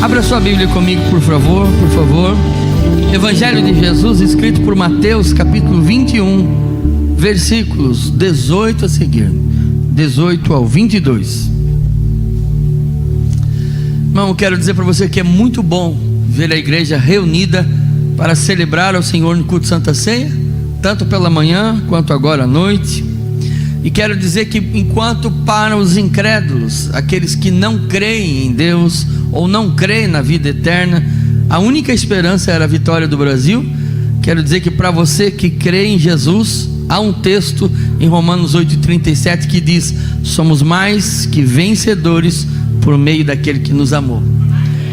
Abra sua Bíblia comigo, por favor, por favor. Evangelho de Jesus, escrito por Mateus, capítulo 21, versículos 18 a seguir, 18 ao 22. Irmão, eu quero dizer para você que é muito bom ver a igreja reunida para celebrar ao Senhor no culto de Santa Ceia, tanto pela manhã quanto agora à noite. E quero dizer que enquanto para os incrédulos, aqueles que não creem em Deus ou não creem na vida eterna, a única esperança era a vitória do Brasil, quero dizer que para você que crê em Jesus, há um texto em Romanos 8,37 que diz: somos mais que vencedores por meio daquele que nos amou.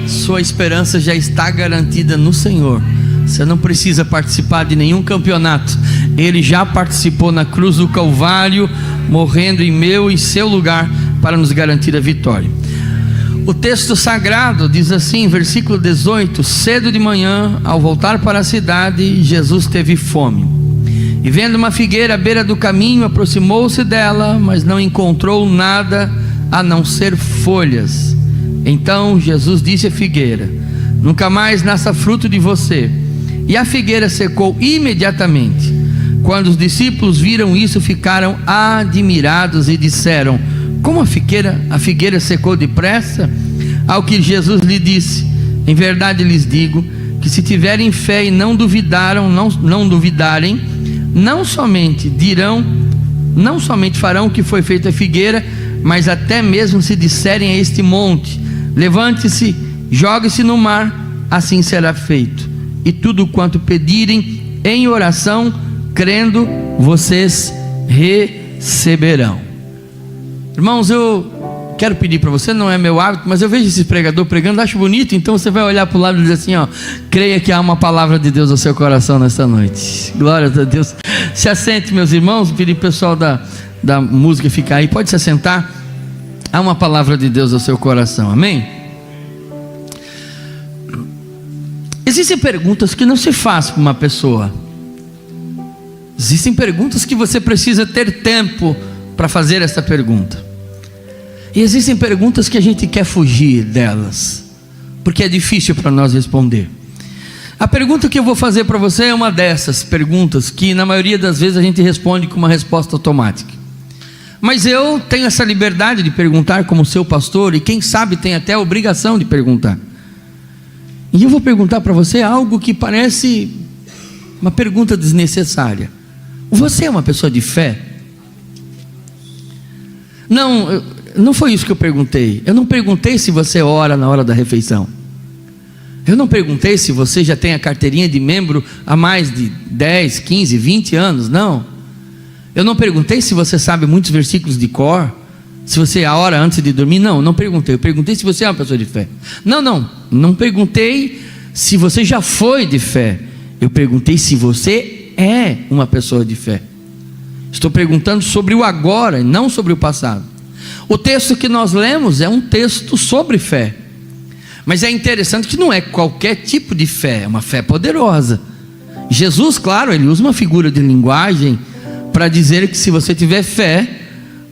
Sua esperança já está garantida no Senhor. Você não precisa participar de nenhum campeonato. Ele já participou na cruz do Calvário, morrendo em meu e seu lugar para nos garantir a vitória. O texto sagrado diz assim, versículo 18: cedo de manhã, ao voltar para a cidade, Jesus teve fome. E vendo uma figueira à beira do caminho, aproximou-se dela, mas não encontrou nada a não ser folhas. Então Jesus disse à figueira: nunca mais nasça fruto de você. E a figueira secou imediatamente. Quando os discípulos viram isso, ficaram admirados e disseram: como a figueira secou depressa? Ao que Jesus lhe disse: em verdade lhes digo, que se tiverem fé e não duvidarem, não somente farão o que foi feito à figueira, mas até mesmo se disserem a este monte: levante-se, jogue-se no mar, assim será feito. E tudo quanto pedirem em oração, crendo, vocês receberão. Irmãos, eu quero pedir para você, não é meu hábito, mas eu vejo esse pregador pregando, acho bonito, então você vai olhar para o lado e dizer assim, ó: creia que há uma palavra de Deus no seu coração nesta noite. Glórias a Deus. Se assente, meus irmãos, pedir para o pessoal da música ficar aí, pode se assentar. Há uma palavra de Deus no seu coração, amém? Existem perguntas que não se faz para uma pessoa. Existem perguntas que você precisa ter tempo para fazer essa pergunta. E existem perguntas que a gente quer fugir delas, porque é difícil para nós responder. A pergunta que eu vou fazer para você é uma dessas perguntas que na maioria das vezes a gente responde com uma resposta automática. Mas eu tenho essa liberdade de perguntar como seu pastor, e quem sabe tem até a obrigação de perguntar. E eu vou perguntar para você algo que parece uma pergunta desnecessária. Você é uma pessoa de fé? Não foi isso que eu perguntei. Eu não perguntei se você ora na hora da refeição. Eu não perguntei se você já tem a carteirinha de membro há mais de 10, 15, 20 anos. Não. Eu não perguntei se você sabe muitos versículos de cor, se você ora antes de dormir. Não perguntei. Eu perguntei se você é uma pessoa de fé. Não perguntei se você já foi de fé. Eu perguntei se você é uma pessoa de fé. Estou perguntando sobre o agora e não sobre o passado. O texto que nós lemos é um texto sobre fé, mas é interessante que não é qualquer tipo de fé, é uma fé poderosa. Jesus, claro, ele usa uma figura de linguagem para dizer que se você tiver fé,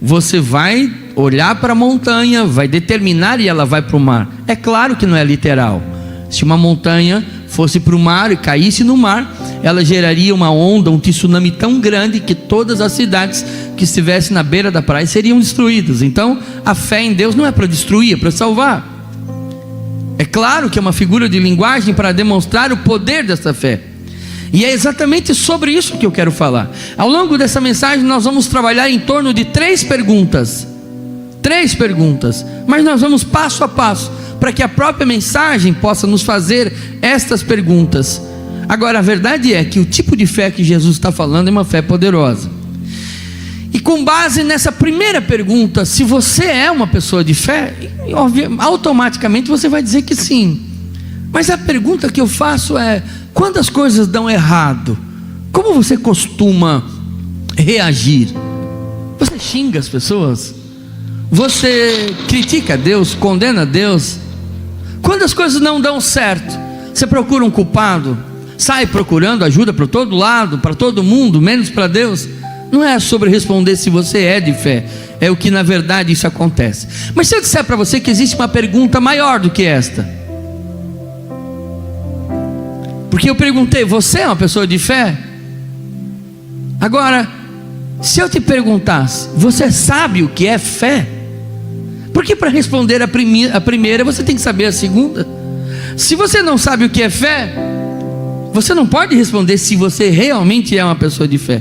você vai olhar para a montanha, vai determinar e ela vai para o mar. É claro que não é literal. Se uma montanha fosse para o mar e caísse no mar, ela geraria uma onda, um tsunami tão grande que todas as cidades que estivessem na beira da praia seriam destruídas. Então a fé em Deus não é para destruir, é para salvar. É claro que é uma figura de linguagem para demonstrar o poder dessa fé. E é exatamente sobre isso que eu quero falar. Ao longo dessa mensagem nós vamos trabalhar em torno de três perguntas, mas nós vamos passo a passo, para que a própria mensagem possa nos fazer estas perguntas. Agora, a verdade é que o tipo de fé que Jesus está falando é uma fé poderosa. E com base nessa primeira pergunta, se você é uma pessoa de fé, automaticamente você vai dizer que sim. Mas a pergunta que eu faço é: quando as coisas dão errado, como você costuma reagir? Você xinga as pessoas? Você critica Deus, condena Deus? Quando as coisas não dão certo, você procura um culpado? Sai procurando ajuda para todo lado, para todo mundo, menos para Deus? Não é sobre responder se você é de fé, é o que na verdade isso acontece. Mas se eu disser para você que existe uma pergunta maior do que esta: Porque eu perguntei: você é uma pessoa de fé? Agora, se eu te perguntasse: você sabe o que é fé? Porque para responder a primeira, você tem que saber a segunda. Se você não sabe o que é fé, você não pode responder se você realmente é uma pessoa de fé.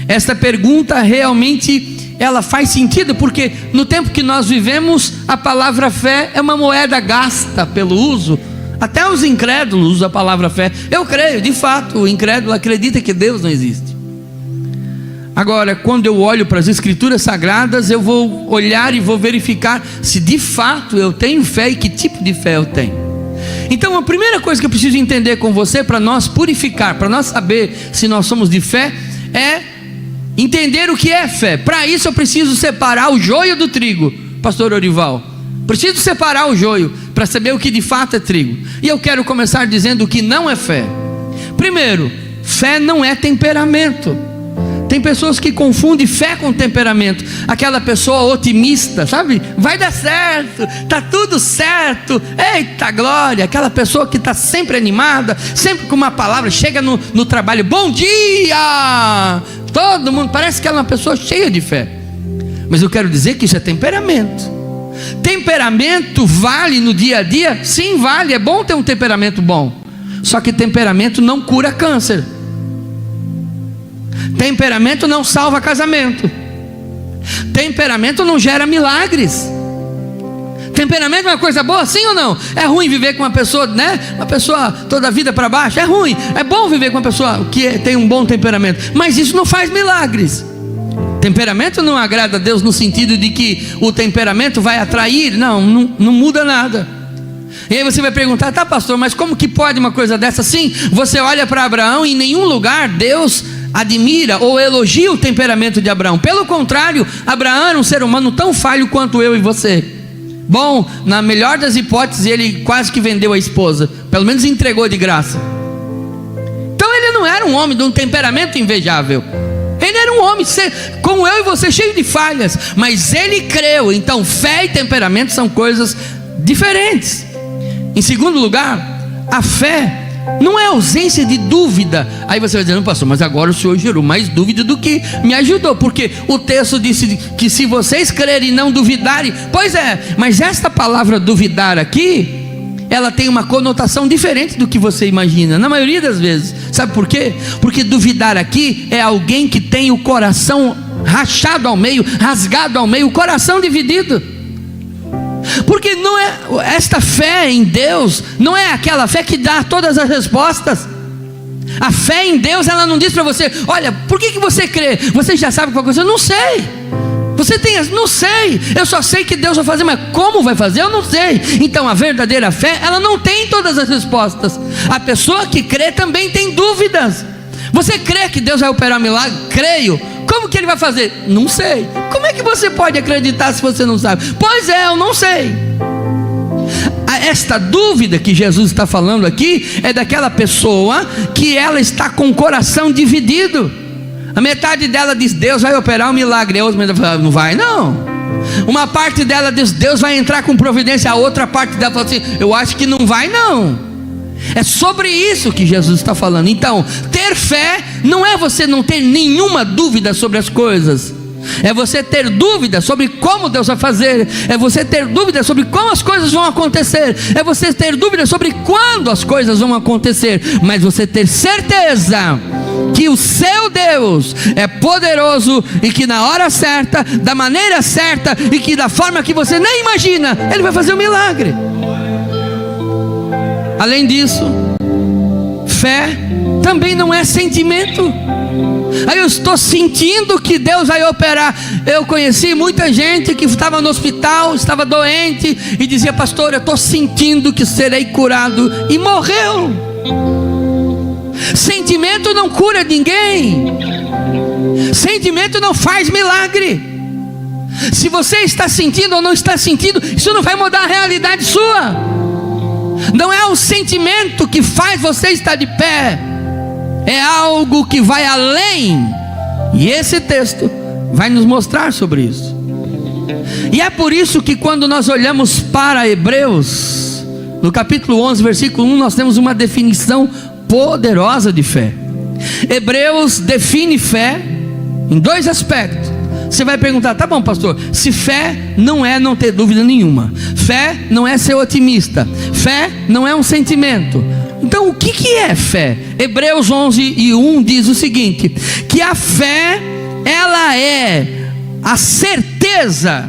Esta pergunta realmente ela faz sentido, porque no tempo que nós vivemos, a palavra fé é uma moeda gasta pelo uso. Até os incrédulos usam a palavra fé. Eu creio, de fato, o incrédulo acredita que Deus não existe. Agora, quando eu olho para as Escrituras Sagradas, eu vou olhar e vou verificar se de fato eu tenho fé e que tipo de fé eu tenho. Então, a primeira coisa que eu preciso entender com você, para nós purificar, para nós saber se nós somos de fé, é entender o que é fé. Para isso eu preciso separar o joio do trigo, pastor Orival. Preciso separar o joio para saber o que de fato é trigo. E eu quero começar dizendo o que não é fé. Primeiro, fé não é temperamento. Tem pessoas que confundem fé com temperamento. Aquela pessoa otimista, sabe? Vai dar certo, tá tudo certo, eita glória. Aquela pessoa que está sempre animada, sempre com uma palavra, chega no trabalho: bom dia! Todo mundo, parece que ela é uma pessoa cheia de fé. Mas eu quero dizer que isso é temperamento. Temperamento vale no dia a dia? Sim, vale, é bom ter um temperamento bom. Só que temperamento não cura câncer. Temperamento não salva casamento. Temperamento não gera milagres. Temperamento é uma coisa boa, sim ou não? É ruim viver com uma pessoa, né? Uma pessoa toda a vida para baixo, é ruim. É bom viver com uma pessoa que tem um bom temperamento, mas isso não faz milagres. Temperamento não agrada a Deus no sentido de que o temperamento vai atrair. Não muda nada. E aí você vai perguntar: tá pastor, mas como que pode uma coisa dessa? Sim, você olha para Abraão e em nenhum lugar Deus admira ou elogia o temperamento de Abraão. Pelo contrário, Abraão era um ser humano tão falho quanto eu e você. Bom, na melhor das hipóteses, ele quase que vendeu a esposa, pelo menos entregou de graça. Então ele não era um homem de um temperamento invejável. Ele era um homem como eu e você, cheio de falhas, mas ele creu. Então fé e temperamento são coisas diferentes. Em segundo lugar, a fé não é ausência de dúvida. Aí você vai dizer: não, pastor, mas agora o senhor gerou mais dúvida do que me ajudou, porque o texto disse que se vocês crerem e não duvidarem. Pois é, mas esta palavra duvidar aqui, ela tem uma conotação diferente do que você imagina, na maioria das vezes. Sabe por quê? Porque duvidar aqui é alguém que tem o coração rachado ao meio, rasgado ao meio, o coração dividido. Porque não é esta fé em Deus, não é aquela fé que dá todas as respostas. A fé em Deus, ela não diz para você: olha, por que você crê? Você já sabe qual coisa? Eu não sei. Você tem, não sei. Eu só sei que Deus vai fazer, mas como vai fazer? Eu não sei. Então a verdadeira fé, ela não tem todas as respostas. A pessoa que crê também tem dúvidas. Você crê que Deus vai operar um milagre? Creio. Como que ele vai fazer? Não sei. Como é que você pode acreditar se você não sabe? Pois é, eu não sei. Esta dúvida que Jesus está falando aqui é daquela pessoa que ela está com o coração dividido. A metade dela diz: Deus vai operar um milagre. A outra fala: não vai não. Uma parte dela diz: Deus vai entrar com providência. A outra parte dela fala assim: eu acho que não vai não. É sobre isso que Jesus está falando. Então, ter fé não é você não ter nenhuma dúvida sobre as coisas. É você ter dúvida sobre como Deus vai fazer. É você ter dúvida sobre como as coisas vão acontecer. É você ter dúvida sobre quando as coisas vão acontecer. Mas você ter certeza que o seu Deus é poderoso e que na hora certa, da maneira certa e que da forma que você nem imagina, Ele vai fazer um milagre. Além disso, fé também não é sentimento. Aí eu estou sentindo que Deus vai operar. Eu conheci muita gente que estava no hospital, estava doente e dizia: pastor, eu estou sentindo que serei curado, e morreu. Sentimento não cura ninguém. Sentimento não faz milagre. Se você está sentindo ou não está sentindo, isso não vai mudar a realidade sua. Não é o sentimento que faz você estar de pé, é algo que vai além. E esse texto vai nos mostrar sobre isso. E é por isso que quando nós olhamos para Hebreus, no capítulo 11, versículo 1, nós temos uma definição poderosa de fé. Hebreus define fé em dois aspectos. Você vai perguntar: tá bom, pastor, se fé não é não ter dúvida nenhuma, fé não é ser otimista, fé não é um sentimento, então o que é fé? Hebreus 11:1 diz o seguinte: que a fé, ela é a certeza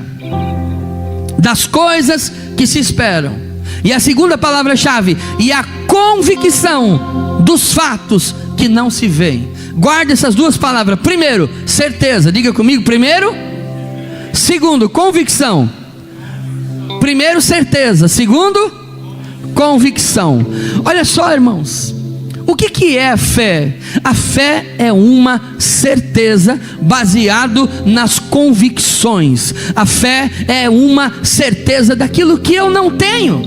das coisas que se esperam, e a segunda palavra-chave, e a convicção dos fatos que não se veem. Guarde essas duas palavras. Primeiro, certeza. Diga comigo: primeiro. Segundo, convicção. Primeiro, certeza. Segundo, convicção. Olha só, irmãos, o que é a fé? A fé é uma certeza baseado nas convicções. A fé é uma certeza daquilo que eu não tenho,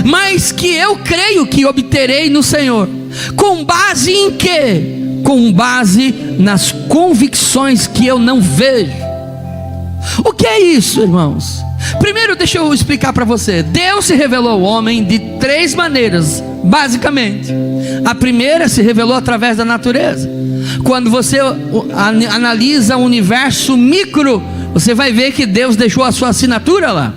mas que eu creio que obterei no Senhor. Com base em quê? Com base nas convicções que eu não vejo. O que é isso, irmãos? Primeiro, deixa eu explicar para você. Deus se revelou ao homem de três maneiras, basicamente. A primeira se revelou através da natureza. Quando você analisa o universo micro, você vai ver que Deus deixou a sua assinatura lá.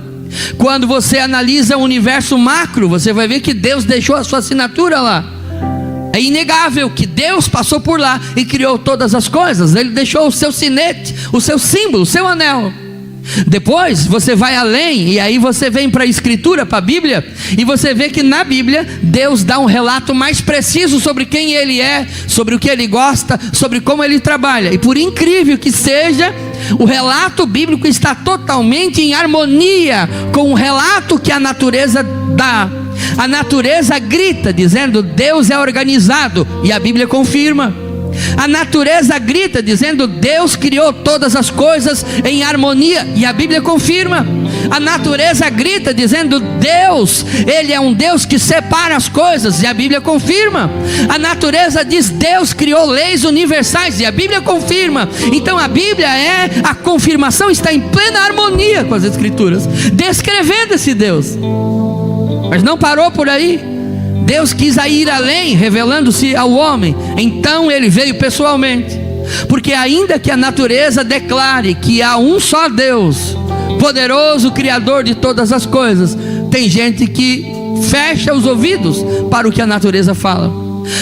Quando você analisa o universo macro, você vai ver que Deus deixou a sua assinatura lá. É inegável que Deus passou por lá e criou todas as coisas. Ele deixou o seu sinete, o seu símbolo, o seu anel. Depois você vai além, e aí você vem para a Escritura, para a Bíblia, e você vê que na Bíblia Deus dá um relato mais preciso sobre quem Ele é, sobre o que Ele gosta, sobre como Ele trabalha. E por incrível que seja, o relato bíblico está totalmente em harmonia com o relato que a natureza dá. A natureza grita dizendo: Deus é organizado, e a Bíblia confirma. A natureza grita dizendo: Deus criou todas as coisas em harmonia, e a Bíblia confirma. A natureza grita dizendo: Deus, Ele é um Deus que separa as coisas, e a Bíblia confirma. A natureza diz: Deus criou leis universais, e a Bíblia confirma. Então a Bíblia a confirmação, está em plena harmonia com as Escrituras, descrevendo esse Deus. Mas não parou por aí. Deus quis ir além, revelando-se ao homem. Então Ele veio pessoalmente. Porque ainda que a natureza declare que há um só Deus, poderoso, Criador de todas as coisas, tem gente que fecha os ouvidos para o que a natureza fala.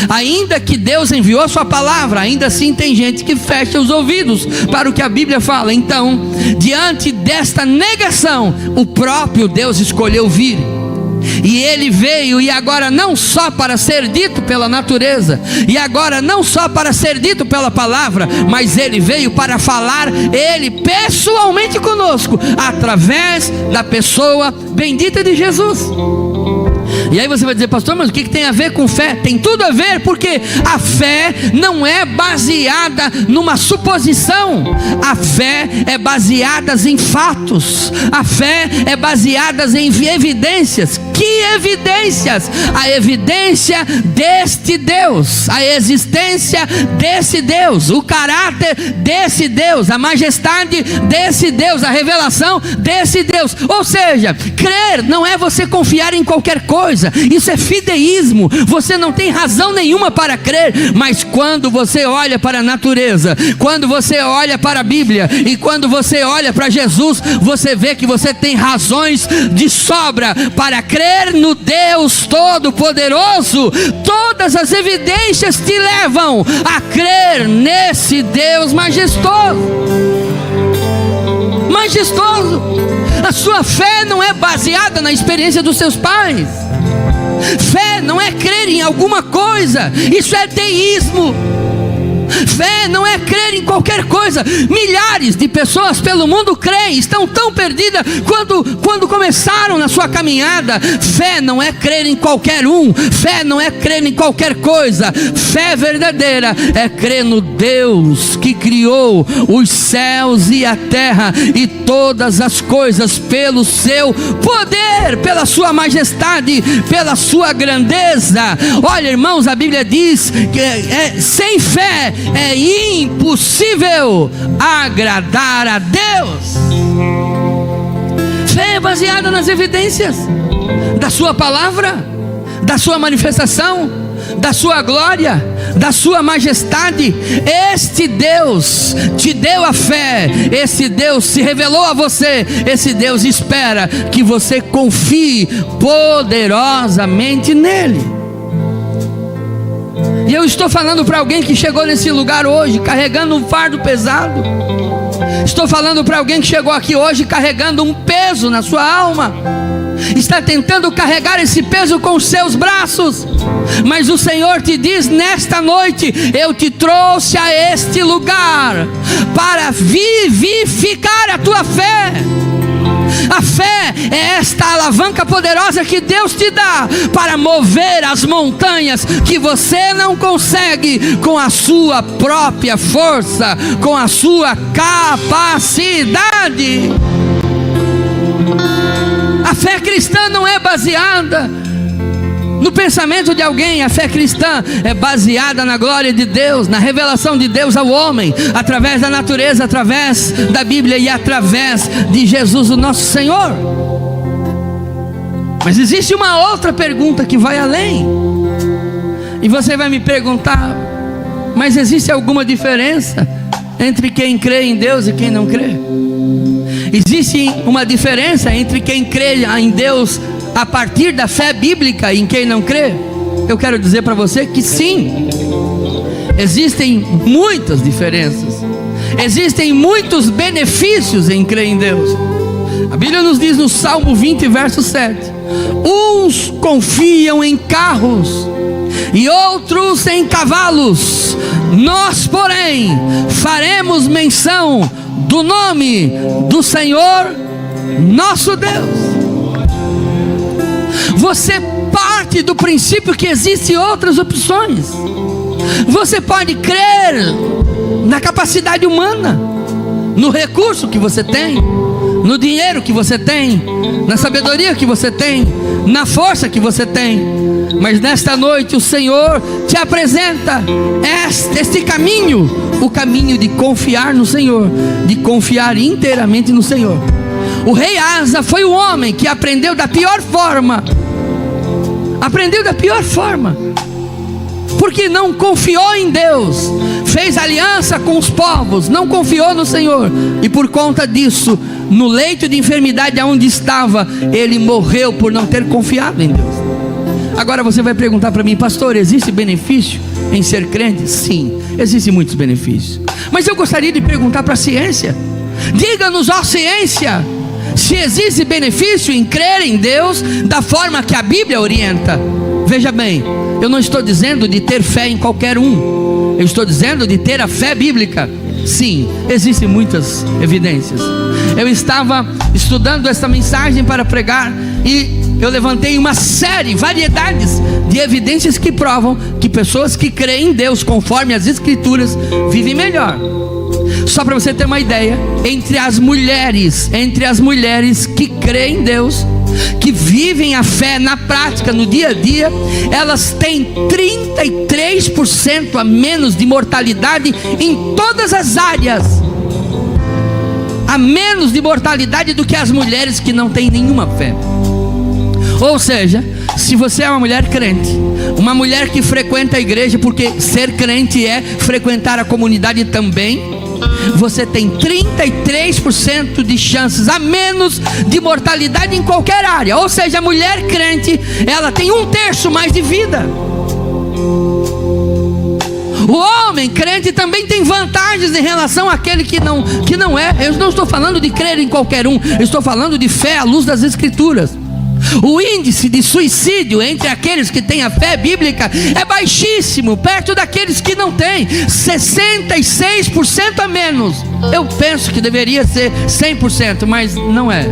Ainda que Deus enviou a sua palavra, ainda assim tem gente que fecha os ouvidos para o que a Bíblia fala. Então, diante desta negação, o próprio Deus escolheu vir. E Ele veio, e agora não só para ser dito pela natureza, e agora não só para ser dito pela palavra, mas Ele veio para falar Ele pessoalmente conosco, através da pessoa bendita de Jesus. E aí você vai dizer: pastor, mas o que tem a ver com fé? Tem tudo a ver, porque a fé não é baseada numa suposição. A fé é baseada em fatos. A fé é baseada em evidências. Que evidências? A evidência deste Deus, a existência desse Deus, o caráter desse Deus, a majestade desse Deus, a revelação desse Deus. Ou seja, crer não é você confiar em qualquer coisa. Isso é fideísmo. Você não tem razão nenhuma para crer. Mas quando você olha para a natureza, quando você olha para a Bíblia, e quando você olha para Jesus, você vê que você tem razões de sobra para crer no Deus Todo-Poderoso. Todas as evidências te levam a crer nesse Deus majestoso. Majestoso. A sua fé não é baseada na experiência dos seus pais. Fé não é crer em alguma coisa. Isso é teísmo. Fé não é crer em qualquer coisa. Milhares de pessoas pelo mundo creem, estão tão perdidas quando começaram na sua caminhada. Fé não é crer em qualquer um. Fé não é crer em qualquer coisa. Fé verdadeira é crer no Deus que criou os céus e a terra e todas as coisas pelo seu poder, pela sua majestade, pela sua grandeza. Olha, irmãos, a Bíblia diz que sem fé é impossível agradar a Deus. Fé é baseada nas evidências da sua palavra, da sua manifestação. da sua glória, da sua majestade. Este Deus te deu a fé, esse Deus se revelou a você, esse Deus espera que você confie poderosamente nele. E eu estou falando para alguém que chegou nesse lugar hoje carregando um fardo pesado. Estou falando para alguém que chegou aqui hoje carregando um peso na sua alma. Está tentando carregar esse peso com os seus braços, mas o Senhor te diz nesta noite: eu te trouxe a este lugar para vivificar a tua fé. A fé é esta alavanca poderosa que Deus te dá para mover as montanhas que você não consegue com a sua própria força, com a sua capacidade. A fé cristã não é baseada no pensamento de alguém. A fé cristã é baseada na glória de Deus, na revelação de Deus ao homem, através da natureza, através da Bíblia e através de Jesus, o nosso Senhor. Mas existe uma outra pergunta que vai além. E você vai me perguntar: mas existe alguma diferença entre quem crê em Deus e quem não crê? Existe uma diferença entre quem crê em Deus a partir da fé bíblica e em quem não crê? Eu quero dizer para você que sim, existem muitas diferenças, existem muitos benefícios em crer em Deus. A Bíblia nos diz no Salmo 20, verso 7: uns confiam em carros e outros em cavalos, nós porém faremos menção do nome do Senhor nosso Deus. Você parte do princípio que existem outras opções. Você pode crer na capacidade humana, no recurso que você tem, no dinheiro que você tem, na sabedoria que você tem, na força que você tem. Mas nesta noite o Senhor te apresenta este caminho, o caminho de confiar no Senhor, de confiar inteiramente no Senhor. O rei Asa foi o homem que aprendeu da pior forma, porque não confiou em Deus, fez aliança com os povos, não confiou no Senhor, e por conta disso, no leito de enfermidade aonde estava, ele morreu por não ter confiado em Deus. Agora você vai perguntar para mim: pastor, existe benefício em ser crente? Sim, existem muitos benefícios, mas eu gostaria de perguntar para a ciência. Diga-nos, ó ciência, se existe benefício em crer em Deus da forma que a Bíblia orienta. Veja bem, eu não estou dizendo de ter fé em qualquer um, eu estou dizendo de ter a fé bíblica. Sim, existem muitas evidências. Eu estava estudando essa mensagem para pregar e eu levantei uma série, variedades de evidências que provam que pessoas que creem em Deus conforme as Escrituras vivem melhor. Só para você ter uma ideia, entre as mulheres que creem em Deus, que vivem a fé na prática, no dia a dia, elas têm 33% a menos de mortalidade em todas as áreas, a menos de mortalidade do que as mulheres que não têm nenhuma fé. Ou seja, se você é uma mulher crente, uma mulher que frequenta a igreja, porque ser crente é frequentar a comunidade também, você tem 33% de chances a menos de mortalidade em qualquer área. Ou seja, a mulher crente, ela tem 1/3 mais de vida. O homem crente também tem vantagens em relação àquele que não é. Eu não estou falando de crer em qualquer um, eu estou falando de fé à luz das Escrituras. O índice de suicídio entre aqueles que têm a fé bíblica é baixíssimo, perto daqueles que não têm, 66% a menos. Eu penso que deveria ser 100%, mas não é.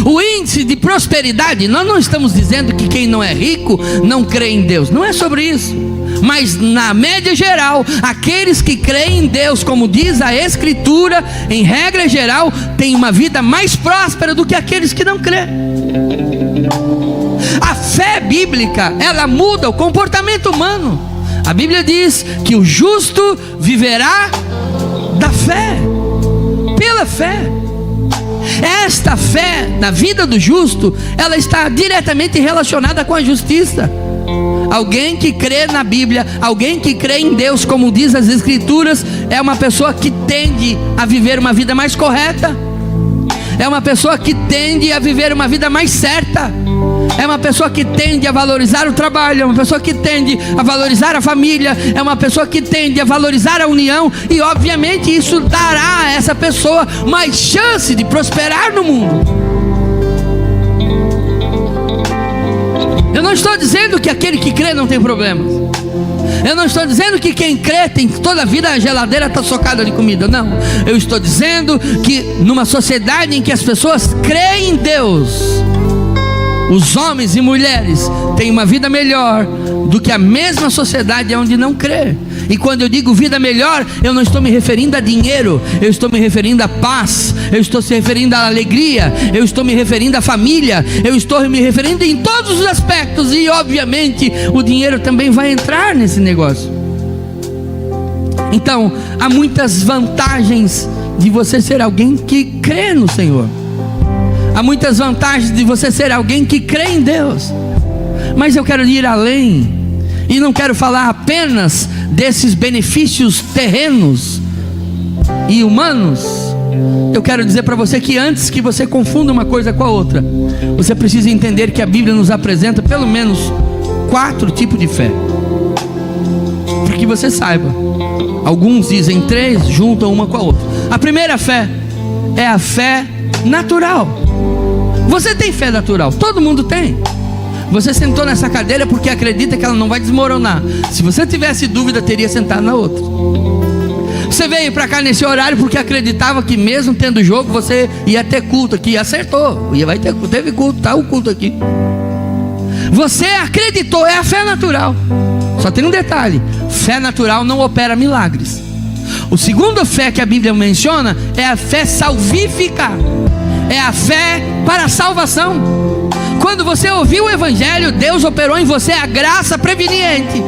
O índice de prosperidade, nós não estamos dizendo que quem não é rico não crê em Deus, não é sobre isso. Mas na média geral, aqueles que creem em Deus, como diz a Escritura, em regra geral, têm uma vida mais próspera do que aqueles que não creem. A fé bíblica, ela muda o comportamento humano. A Bíblia diz que o justo viverá da fé, pela fé. Esta fé na vida do justo, ela está diretamente relacionada com a justiça. Alguém que crê na Bíblia, alguém que crê em Deus, como diz as Escrituras, é uma pessoa que tende a viver uma vida mais correta, é uma pessoa que tende a viver uma vida mais certa, é uma pessoa que tende a valorizar o trabalho, é uma pessoa que tende a valorizar a família, é uma pessoa que tende a valorizar a união, e obviamente isso dará a essa pessoa mais chance de prosperar no mundo. Eu não estou dizendo que aquele que crê não tem problemas. Eu não estou dizendo que quem crê tem toda a vida a geladeira está socada de comida. Não. Eu estou dizendo que numa sociedade em que as pessoas creem em Deus, os homens e mulheres têm uma vida melhor do que a mesma sociedade onde não crê. E quando eu digo vida melhor, eu não estou me referindo a dinheiro, eu estou me referindo a paz, eu estou me referindo a alegria, eu estou me referindo à família, eu estou me referindo em todos os aspectos. E obviamente o dinheiro também vai entrar nesse negócio. Então há muitas vantagens de você ser alguém que crê no Senhor. Há muitas vantagens de você ser alguém que crê em Deus. Mas eu quero ir além, e não quero falar apenas desses benefícios terrenos e humanos. Eu quero dizer para você que antes que você confunda uma coisa com a outra, você precisa entender que a Bíblia nos apresenta pelo menos 4 tipos de fé. Para que você saiba, alguns dizem 3, juntam uma com a outra. A primeira fé é a fé natural. Você tem fé natural, todo mundo tem. Você sentou nessa cadeira porque acredita que ela não vai desmoronar. Se você tivesse dúvida, teria sentado na outra. Você veio para cá nesse horário porque acreditava que mesmo tendo jogo, você ia ter culto aqui. Acertou, teve culto, está o culto aqui. Você acreditou, é a fé natural. Só tem um detalhe: fé natural não opera milagres. O segundo fé que a Bíblia menciona é a fé salvífica. É a fé para a salvação. Quando você ouviu o Evangelho, Deus operou em você a graça preveniente.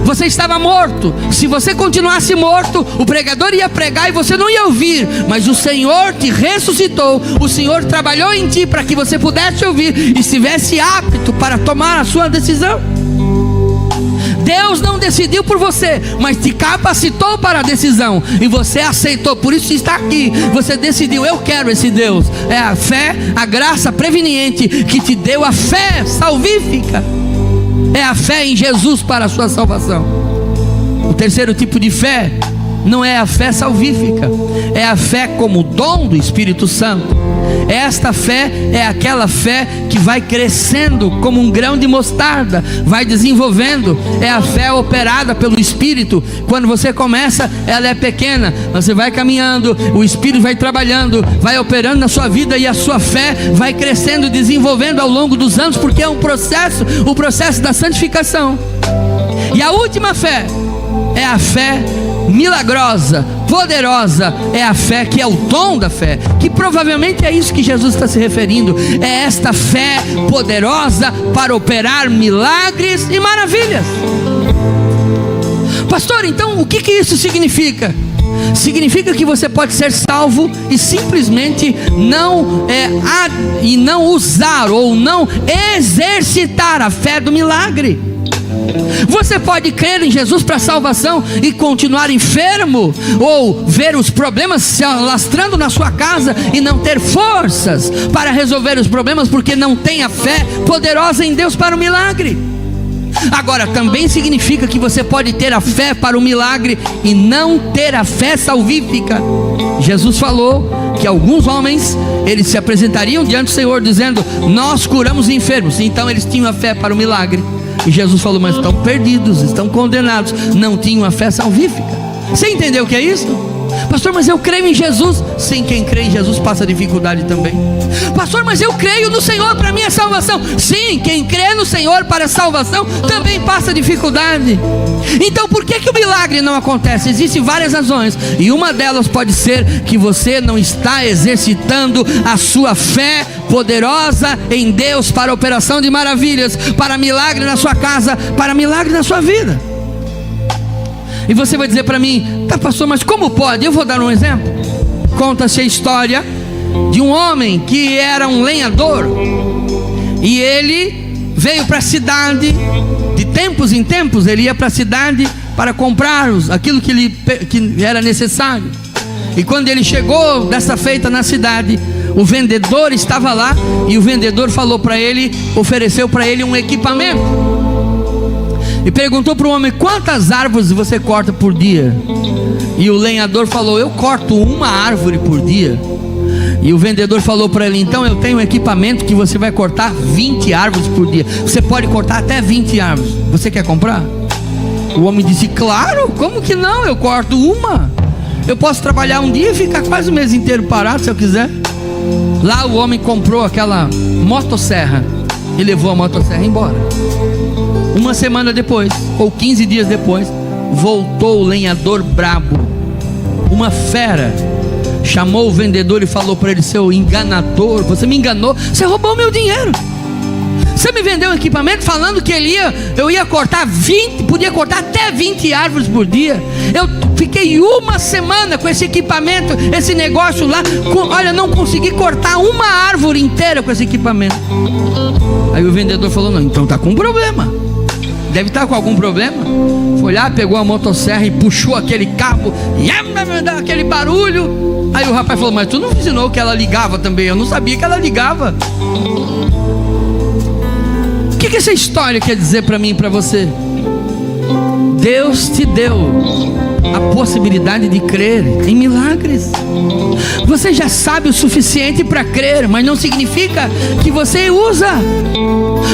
Você estava morto. Se você continuasse morto, o pregador ia pregar e você não ia ouvir. Mas o Senhor te ressuscitou. O Senhor trabalhou em ti para que você pudesse ouvir e estivesse apto para tomar a sua decisão. Deus não decidiu por você, mas te capacitou para a decisão, e você aceitou, por isso está aqui. Você decidiu: eu quero esse Deus. É a fé, a graça preveniente que te deu a fé salvífica. É a fé em Jesus para a sua salvação. O terceiro tipo de fé não é a fé salvífica, é a fé como dom do Espírito Santo. Esta fé é aquela fé que vai crescendo como um grão de mostarda, vai desenvolvendo. É a fé operada pelo Espírito. Quando você começa, ela é pequena, você vai caminhando, o Espírito vai trabalhando, vai operando na sua vida, e a sua fé vai crescendo, desenvolvendo ao longo dos anos, porque é um processo, o processo da santificação. E a última fé é a fé milagrosa, poderosa. É a fé que é o dom da fé, que provavelmente é isso que Jesus está se referindo. É esta fé poderosa para operar milagres e maravilhas. Pastor, então o que isso significa? Significa que você pode ser salvo e simplesmente não usar ou não exercitar a fé do milagre. Você pode crer em Jesus para salvação e continuar enfermo, ou ver os problemas se alastrando na sua casa e não ter forças para resolver os problemas, porque não tem a fé poderosa em Deus para o milagre. Agora, também significa que você pode ter a fé para o milagre e não ter a fé salvífica. Jesus falou que alguns homens, eles se apresentariam diante do Senhor dizendo: nós curamos enfermos. Então eles tinham a fé para o milagre. E Jesus falou: mas estão perdidos, estão condenados, não tinham a fé salvífica. Você entendeu o que é isso? Pastor, mas eu creio em Jesus. Sim, quem crê em Jesus passa dificuldade também. Pastor, mas eu creio no Senhor para minha salvação. Sim, quem crê no Senhor para a salvação também passa dificuldade. Então por que o milagre não acontece? Existem várias razões, e uma delas pode ser que você não está exercitando a sua fé poderosa em Deus para a operação de maravilhas, para milagre na sua casa, para milagre na sua vida. E você vai dizer para mim: tá, pastor, mas como pode? Eu vou dar um exemplo. Conta-se a história de um homem que era um lenhador, e ele veio para a cidade. De tempos em tempos ele ia para a cidade para comprar aquilo que era necessário. E quando ele chegou dessa feita na cidade, o vendedor estava lá, e o vendedor falou para ele, ofereceu para ele um equipamento, e perguntou para o homem: quantas árvores você corta por dia? E o lenhador falou: eu corto uma árvore por dia. E o vendedor falou para ele: então eu tenho um equipamento que você vai cortar 20 árvores por dia. Você pode cortar até 20 árvores. Você quer comprar? O homem disse: claro, como que não? Eu corto uma. Eu posso trabalhar um dia e ficar quase o mês inteiro parado se eu quiser. Lá o homem comprou aquela motosserra e levou a motosserra embora. Uma semana depois, ou 15 dias depois, voltou o lenhador brabo, uma fera. Chamou o vendedor e falou para ele: seu enganador, você me enganou, você roubou meu dinheiro. Você me vendeu um equipamento falando que eu ia cortar 20, podia cortar até 20 árvores por dia. Eu fiquei uma semana com esse equipamento, esse negócio lá, olha, não consegui cortar uma árvore inteira com esse equipamento. Aí o vendedor falou: não, então está com um problema. Deve estar com algum problema. Foi lá, pegou a motosserra e puxou aquele cabo, e aquele barulho. Aí o rapaz falou: mas tu não ensinou que ela ligava também? Eu não sabia que ela ligava. O que essa história quer dizer para mim e para você? Deus te deu a possibilidade de crer em milagres. Você já sabe o suficiente para crer, mas não significa que você usa.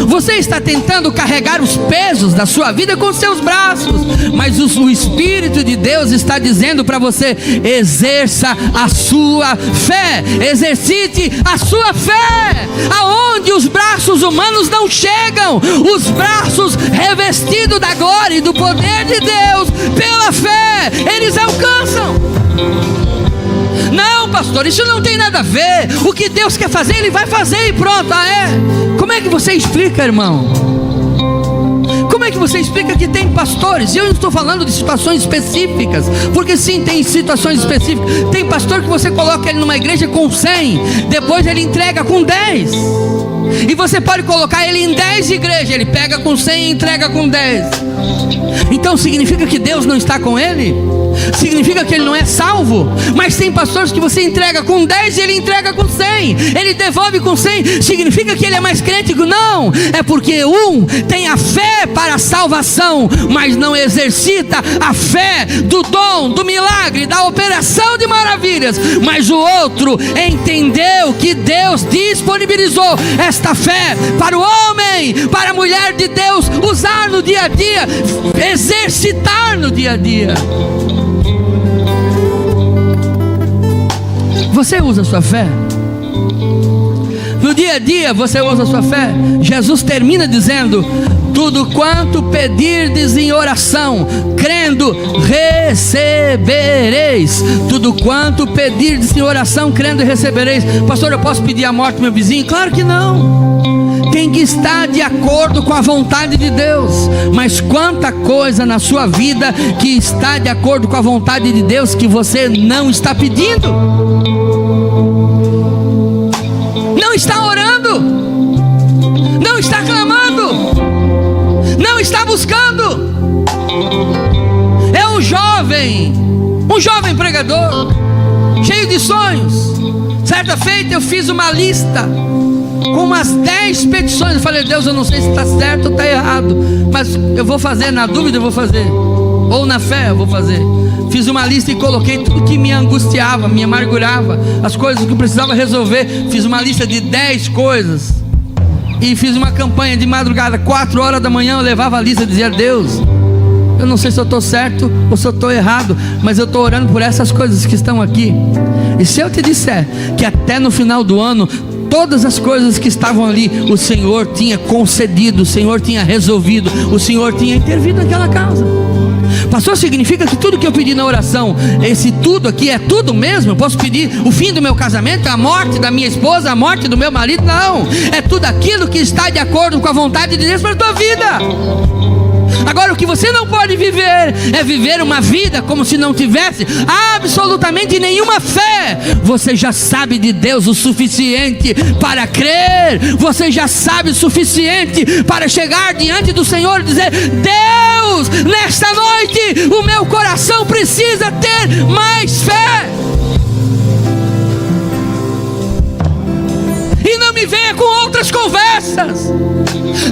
Você está tentando carregar os pesos da sua vida com seus braços, mas o Espírito de Deus está dizendo para você: exerça a sua fé, exercite a sua fé, aonde os braços humanos não chegam, os braços revestidos da glória e do poder de Deus, pela fé, eles alcançam. Não, pastor, isso não tem nada a ver. O que Deus quer fazer, Ele vai fazer e pronto. Ah, é? Como é que você explica, irmão? Como é que você explica que tem pastores? E eu não estou falando de situações específicas, porque sim, tem situações específicas. Tem pastor que você coloca ele numa igreja com 100, depois ele entrega com 10. E você pode colocar ele em 10 igrejas, ele pega com 100 e entrega com 10. Então significa que Deus não está com ele? Significa que ele não é salvo? Mas tem pastores que você entrega com 10 e ele entrega com 100, ele devolve com 100. Significa que ele é mais crente? Não, é porque um tem a fé para a salvação, mas não exercita a fé do dom, do milagre, da operação de maravilhas. Mas o outro entendeu que Deus disponibilizou esta fé para o homem, para a mulher de Deus usar no dia a dia, exercitar no dia a dia. Você usa a sua fé? No dia a dia você usa a sua fé? Jesus termina dizendo: tudo quanto pedirdes em oração, crendo, recebereis. Tudo quanto pedirdes em oração, crendo, recebereis. Pastor, eu posso pedir a morte do meu vizinho? Claro que não. Tem que estar de acordo com a vontade de Deus. Mas quanta coisa na sua vida que está de acordo com a vontade de Deus que você não está pedindo, não está orando, não está clamando, não está buscando. É um jovem pregador, cheio de sonhos. Certa feita eu fiz uma lista com umas 10 petições. Eu falei: Deus, eu não sei se está certo ou está errado, mas eu vou fazer, na dúvida eu vou fazer, ou na fé eu vou fazer. Fiz uma lista e coloquei tudo que me angustiava, me amargurava, as coisas que eu precisava resolver. Fiz uma lista de 10 coisas e fiz uma campanha de madrugada, 4 horas da manhã eu levava a lista e dizia: Deus, eu não sei se eu estou certo ou se eu estou errado, mas eu estou orando por essas coisas que estão aqui. E se eu te disser que até no final do ano, todas as coisas que estavam ali, o Senhor tinha concedido, o Senhor tinha resolvido, o Senhor tinha intervido naquela casa. Pastor, significa que tudo que eu pedi na oração, esse tudo aqui é tudo mesmo? Eu posso pedir o fim do meu casamento, a morte da minha esposa, a morte do meu marido? Não, é tudo aquilo que está de acordo com a vontade de Deus para a tua vida. Agora, o que você não pode viver é viver uma vida como se não tivesse absolutamente nenhuma fé. Você já sabe de Deus o suficiente para crer, você já sabe o suficiente para chegar diante do Senhor e dizer: Deus, nesta noite o meu coração precisa ter mais fé. E não me venha com outras conversas.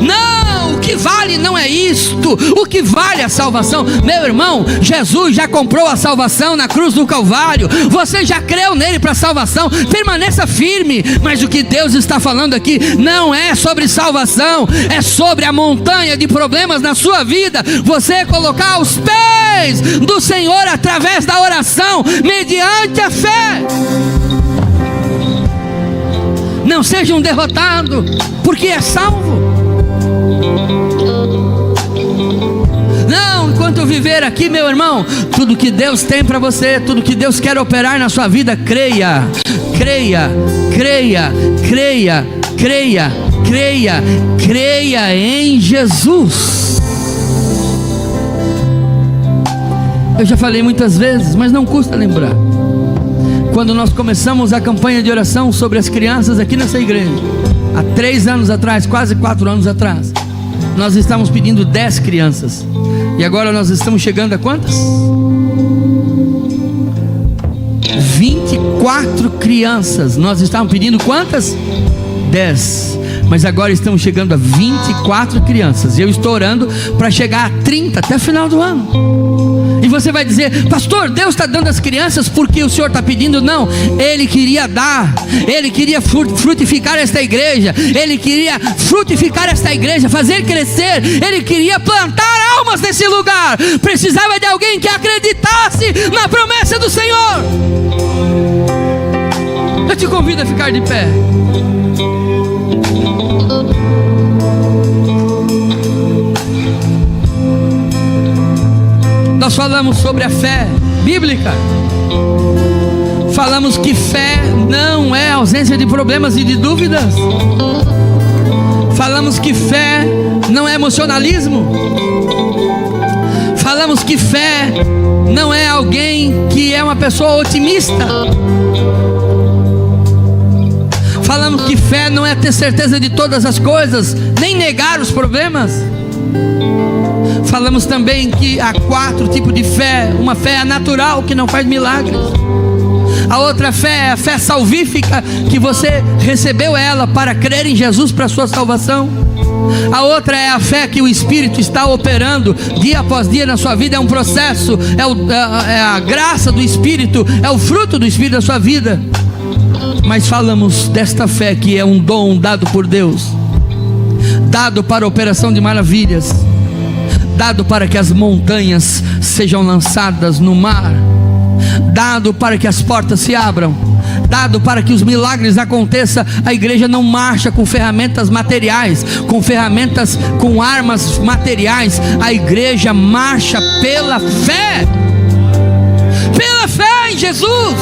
Não, o que vale não é isto. O que vale é a salvação. Meu irmão, Jesus já comprou a salvação na cruz do Calvário. Você já creu nele para a salvação. Permaneça firme. Mas o que Deus está falando aqui não é sobre salvação, é sobre a montanha de problemas na sua vida. Você colocar aos pés do Senhor através da oração, mediante a fé. Não seja um derrotado, porque é salvo. Não, enquanto eu viver aqui, meu irmão, tudo que Deus tem para você, tudo que Deus quer operar na sua vida, creia, creia, creia, creia, creia, creia, creia em Jesus. Eu já falei muitas vezes, mas não custa lembrar. Quando nós começamos a campanha de oração sobre as crianças aqui nessa igreja, há 3 anos atrás, quase 4 anos atrás, nós estávamos pedindo 10 crianças. E agora nós estamos chegando a quantas? 24 crianças. Nós estávamos pedindo quantas? 10. Mas agora estamos chegando a 24 crianças. E eu estou orando para chegar a 30 até o final do ano. E você vai dizer: pastor, Deus está dando as crianças porque o Senhor está pedindo? Não, Ele queria dar, Ele queria frutificar esta igreja, Ele queria frutificar esta igreja, fazer crescer, Ele queria plantar almas nesse lugar. Precisava de alguém que acreditasse na promessa do Senhor. Eu te convido a ficar de pé. Nós falamos sobre a fé bíblica. Falamos que fé não é ausência de problemas e de dúvidas. Falamos que fé não é emocionalismo. Falamos que fé não é alguém que é uma pessoa otimista. Falamos que fé não é ter certeza de todas as coisas, nem negar os problemas. Falamos também que há 4 tipos de fé. Uma fé é natural, que não faz milagres. A outra fé é a fé salvífica, que você recebeu ela para crer em Jesus para a sua salvação. A outra é a fé que o Espírito está operando dia após dia na sua vida. É um processo, é a graça do Espírito, é o fruto do Espírito da sua vida. Mas falamos desta fé que é um dom dado por Deus, dado para a operação de maravilhas, dado para que as montanhas sejam lançadas no mar, dado para que as portas se abram, dado para que os milagres aconteçam. A igreja não marcha com ferramentas materiais, com armas materiais. A igreja marcha pela fé em Jesus.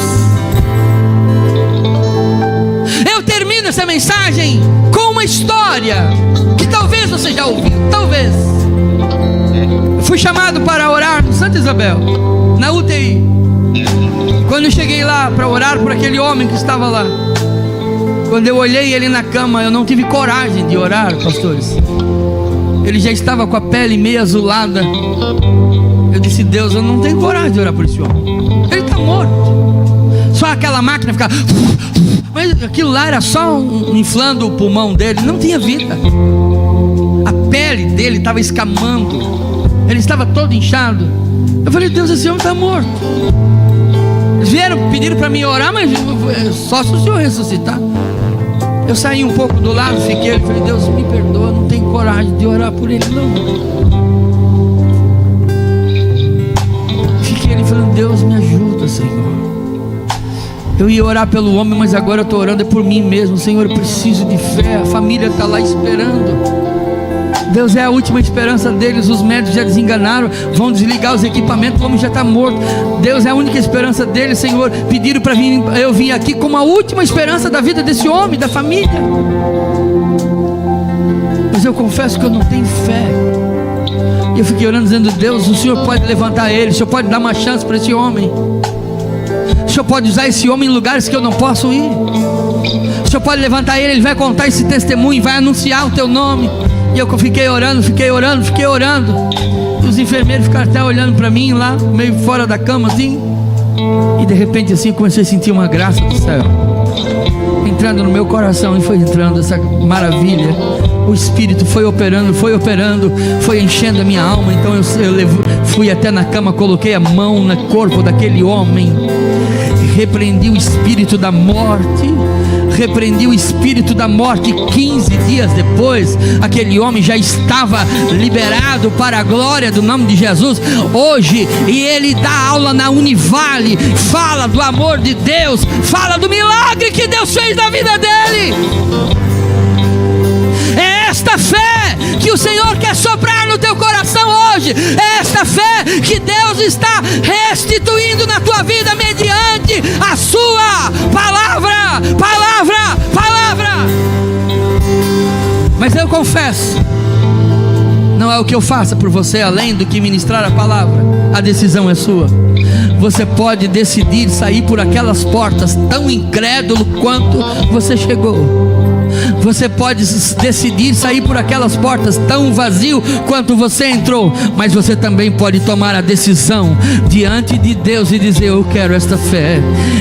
Eu termino essa mensagem com uma história que talvez você já ouviu, talvez. Eu fui chamado para orar no Santa Isabel, na UTI. Quando eu cheguei lá para orar por aquele homem que estava lá, quando eu olhei ele na cama, eu não tive coragem de orar, pastores. Ele já estava com a pele meio azulada. Eu disse: Deus, eu não tenho coragem de orar por esse homem. Ele está morto. Só aquela máquina ficava... Mas aquilo lá era só inflando o pulmão dele, não tinha vida. A pele dele estava escamando, ele estava todo inchado. Eu falei: Deus, esse homem está morto. Eles vieram, pediram para mim orar, mas só se o Senhor ressuscitar. Eu saí um pouco do lado, fiquei, falei: Deus, me perdoa, não tenho coragem de orar por ele, não. Fiquei ali falando: Deus, me ajuda, Senhor. Eu ia orar pelo homem, mas agora eu estou orando por mim mesmo. Senhor, eu preciso de fé. A família está lá esperando. Deus é a última esperança deles. Os médicos já desenganaram, vão desligar os equipamentos, o homem já está morto. Deus é a única esperança deles, Senhor. Pediram para eu vim aqui como a última esperança da vida desse homem, da família. Mas eu confesso que eu não tenho fé. E eu fiquei orando, dizendo: Deus, o Senhor pode levantar ele, o Senhor pode dar uma chance para esse homem, o Senhor pode usar esse homem em lugares que eu não posso ir, o Senhor pode levantar ele, ele vai contar esse testemunho, vai anunciar o teu nome. E eu fiquei orando. E os enfermeiros ficaram até olhando para mim lá, meio fora da cama assim. E de repente assim eu comecei a sentir uma graça do céu entrando no meu coração, e foi entrando essa maravilha. O Espírito foi operando, foi enchendo a minha alma. Então eu fui até na cama, coloquei a mão no corpo daquele homem, repreendi o espírito da morte. 15 dias depois, aquele homem já estava liberado para a glória do nome de Jesus. Hoje, e ele dá aula na Univale, fala do amor de Deus, fala do milagre que Deus fez na vida dele. É esta fé que o Senhor quer soprar no teu coração hoje. É esta fé que Deus está restituindo na tua vida mediante a sua palavra. Mas eu confesso, não é o que eu faça por você, além do que ministrar a palavra. A decisão é sua. Você pode decidir sair por aquelas portas tão incrédulo quanto você chegou. Você pode decidir sair por aquelas portas tão vazio quanto você entrou. Mas você também pode tomar a decisão diante de Deus e dizer: eu quero esta fé,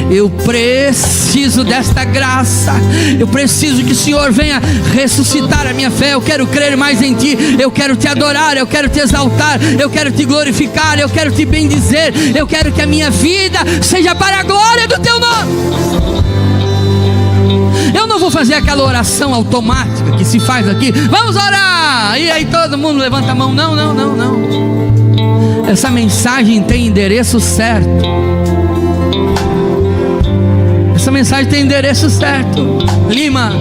eu preciso desta graça, eu preciso que o Senhor venha ressuscitar a minha fé. Eu quero crer mais em Ti, eu quero Te adorar, eu quero Te exaltar, eu quero Te glorificar, eu quero Te bendizer, eu quero que a minha vida seja para a glória do Teu nome. Eu não vou fazer aquela oração automática que se faz aqui: vamos orar, e aí todo mundo levanta a mão. Não. Essa mensagem tem endereço certo. Lima,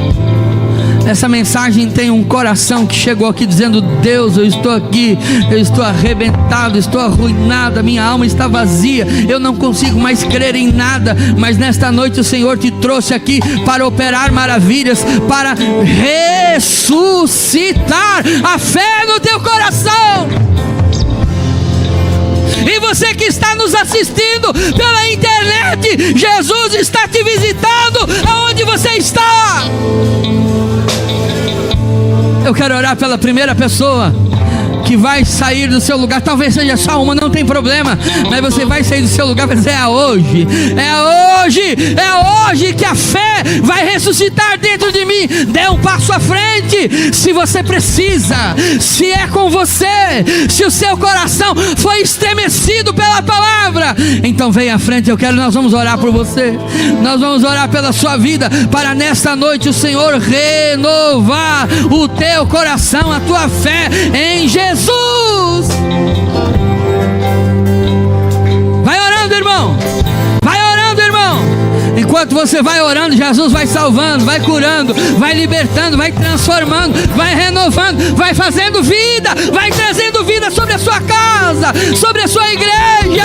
essa mensagem tem um coração que chegou aqui dizendo: Deus, eu estou aqui, eu estou arrebentado, estou arruinado, a minha alma está vazia, eu não consigo mais crer em nada. Mas nesta noite o Senhor te trouxe aqui para operar maravilhas, para ressuscitar a fé no teu coração. E você que está nos assistindo pela internet, Jesus está te visitando aonde você está. Eu quero orar pela primeira pessoa que vai sair do seu lugar. Talvez seja só uma, não tem problema, mas você vai sair do seu lugar e vai dizer: é hoje que a fé vai ressuscitar dentro de mim. Dê um passo à frente, se você precisa, se é com você, se o seu coração foi estremecido pela palavra, então vem à frente. Nós vamos orar por você, nós vamos orar pela sua vida, para nesta noite o Senhor renovar o teu coração, a tua fé em Jesus. Vai orando, irmão. Enquanto você vai orando, Jesus vai salvando, vai curando, vai libertando, vai transformando, vai renovando, vai fazendo vida, vai trazendo vida sobre a sua casa, sobre a sua igreja.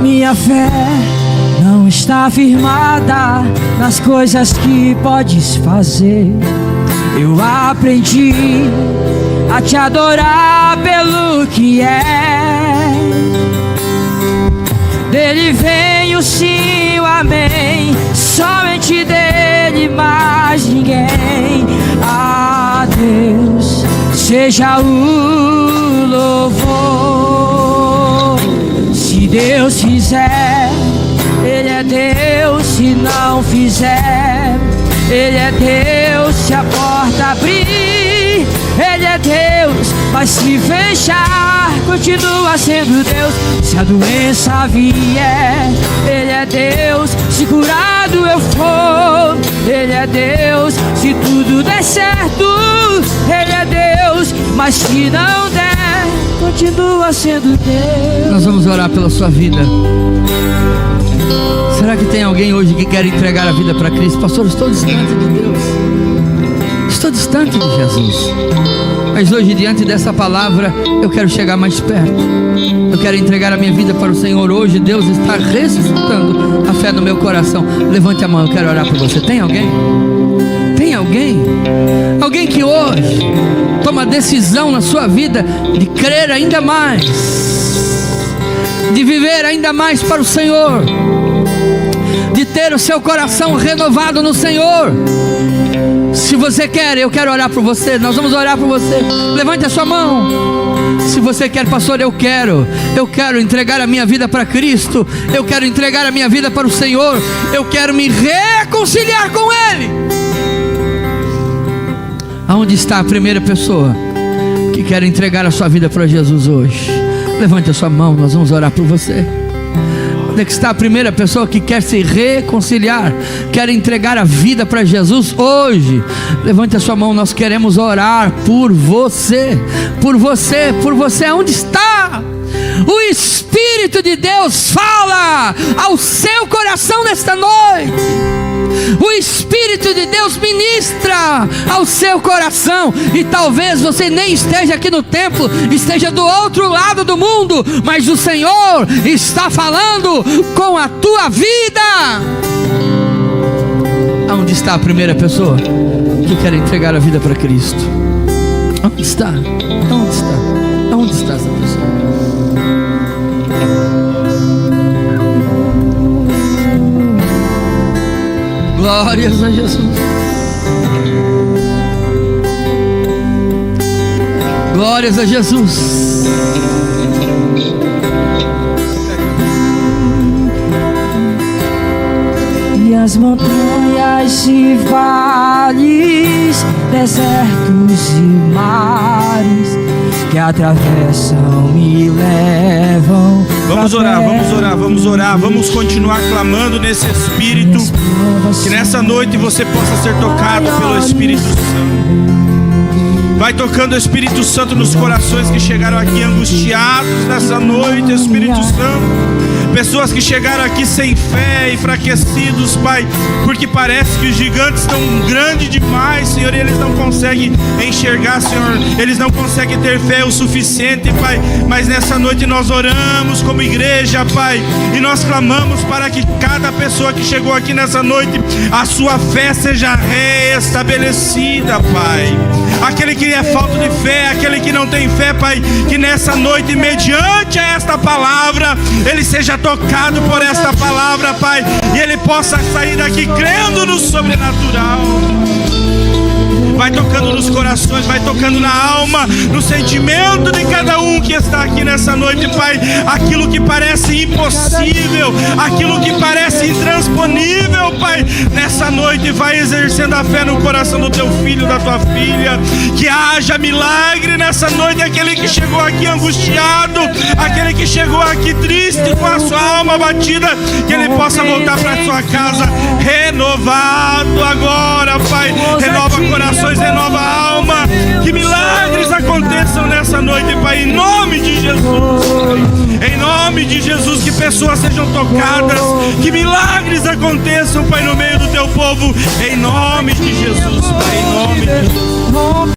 Minha fé não está firmada nas coisas que podes fazer. Eu aprendi a te adorar pelo que é. Dele vem o sim, o amém, somente dele, mais ninguém. A Deus seja o louvor. Se Deus fizer, Ele é Deus. Se não fizer, Ele é Deus. Se a porta abrir, Ele é Deus. Mas se fechar, continua sendo Deus. Se a doença vier, Ele é Deus. Se curado eu for, Ele é Deus. Se tudo der certo, Ele é Deus. Mas se não der, continua sendo Deus. Nós vamos orar pela sua vida. Será que tem alguém hoje que quer entregar a vida para Cristo? Pastor, eu estou distante de Deus. estou distante de Jesus. Mas hoje, diante dessa palavra, eu quero chegar mais perto. Eu quero entregar a minha vida para o Senhor. Hoje Deus está ressuscitando a fé no meu coração. Levante a mão, eu quero orar por você. Tem alguém? Tem alguém? Alguém que hoje toma decisão na sua vida de crer ainda mais, de viver ainda mais para o Senhor, de ter o seu coração renovado no Senhor. Se você quer, eu quero orar por você. Nós vamos orar por você. Levante a sua mão. Se você quer, pastor, eu quero entregar a minha vida para Cristo. Eu quero entregar a minha vida para o Senhor. Eu quero me reconciliar com Ele. Aonde está a primeira pessoa que quer entregar a sua vida para Jesus hoje? Levante a sua mão, nós vamos orar por você. Onde é que está a primeira pessoa que quer se reconciliar, quer entregar a vida para Jesus hoje? Levante a sua mão, nós queremos orar por você. Por você, por você. Onde está? O Espírito de Deus fala ao seu coração nesta noite. O Espírito de Deus ministra ao seu coração. E talvez você nem esteja aqui no templo, esteja do outro lado do mundo, mas o Senhor está falando com a tua vida. Aonde está a primeira pessoa que quer entregar a vida para Cristo? Onde está? Onde está? Onde está essa pessoa? Glórias a Jesus. Glórias a Jesus. E as montanhas e vales, desertos e mares que atravessam e levam. Vamos orar, vamos orar, vamos orar. Vamos continuar clamando nesse Espírito. Que nessa noite você possa ser tocado pelo Espírito Santo. Vai tocando o Espírito Santo nos corações que chegaram aqui angustiados nessa noite, Espírito Santo. Pessoas que chegaram aqui sem fé, enfraquecidos, Pai, porque parece que os gigantes estão grandes demais, Senhor, e eles não conseguem enxergar, Senhor. Eles não conseguem ter fé o suficiente, Pai. Mas nessa noite nós oramos como igreja, Pai, e nós clamamos para que cada pessoa que chegou aqui nessa noite, a sua fé seja reestabelecida, Pai. Aquele que é falta de fé, aquele que não tem fé, Pai, que nessa noite, mediante esta palavra, ele seja tocado por esta palavra, Pai, e ele possa sair daqui crendo no sobrenatural. Vai tocando nos corações, vai tocando na alma, no sentimento de cada um que está aqui nessa noite, Pai. Aquilo que parece impossível, aquilo que parece intransponível, Pai, nessa noite vai exercendo a fé no coração do teu filho, da tua filha. Que haja milagre nessa noite. Aquele que chegou aqui angustiado, aquele que chegou aqui triste, com a sua alma batida, que ele possa voltar para sua casa renovado agora, Pai. Renova corações, renova a alma. Que milagres aconteçam nessa noite, Pai, em nome de Jesus. Em nome de Jesus, que pessoas sejam tocadas, que milagres aconteçam, Pai, no meio do teu povo, em nome de Jesus, Pai, em nome de Jesus.